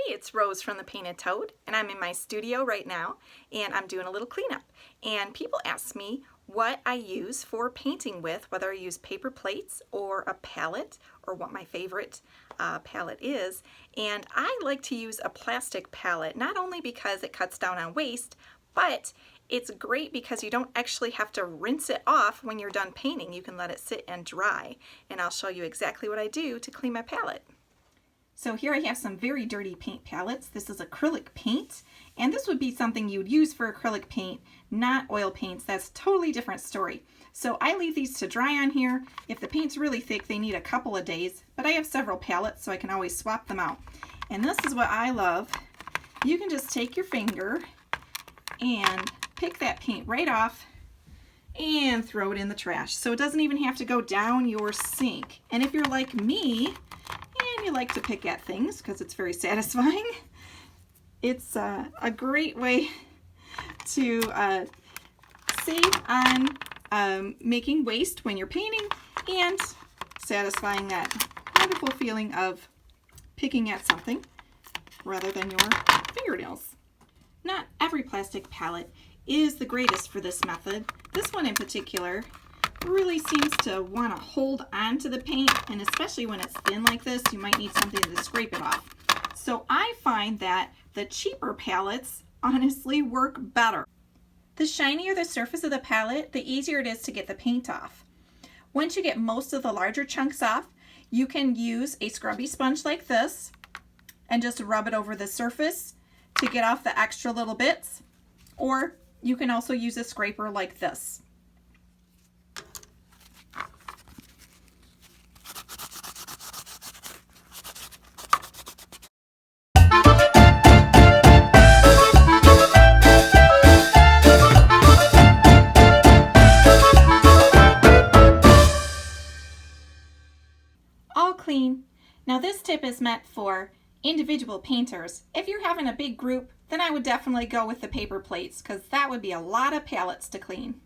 It's Rose from the Painted Toad, and I'm in my studio right now, and I'm doing a little cleanup. And people ask me what I use for painting with, whether I use paper plates or a palette, or what my favorite palette is. And I like to use a plastic palette, not only because it cuts down on waste, but it's great because you don't actually have to rinse it off when you're done painting. You can let it sit and dry. And I'll show you exactly what I do to clean my palette. So here I have some very dirty paint palettes. This is acrylic paint, and this would be something you'd use for acrylic paint, not oil paints. That's a totally different story. So I leave these to dry on here. If the paint's really thick, they need a couple of days, but I have several palettes, so I can always swap them out. And this is what I love. You can just take your finger and pick that paint right off and throw it in the trash. So it doesn't even have to go down your sink. And if you're like me, you like to pick at things because it's very satisfying, it's a great way to save on making waste when you're painting and satisfying that wonderful feeling of picking at something rather than your fingernails. Not every plastic palette is the greatest for this method. This one in particular really seems to want to hold on to the paint, and especially when it's thin like this, you might need something to scrape it off. So I find that the cheaper palettes honestly work better. The shinier the surface of the palette, the easier it is to get the paint off. Once you get most of the larger chunks off, you can use a scrubby sponge like this and just rub it over the surface to get off the extra little bits, or you can also use a scraper like this. All clean. Now this tip is meant for individual painters. If you're having a big group, then I would definitely go with the paper plates because that would be a lot of palettes to clean.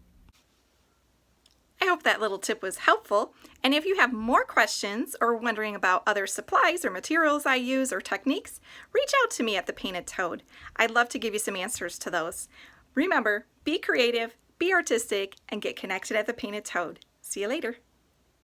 I hope that little tip was helpful, and if you have more questions or wondering about other supplies or materials I use or techniques, reach out to me at the Painted Toad. I'd love to give you some answers to those. Remember, be creative, be artistic, and get connected at the Painted Toad. See you later.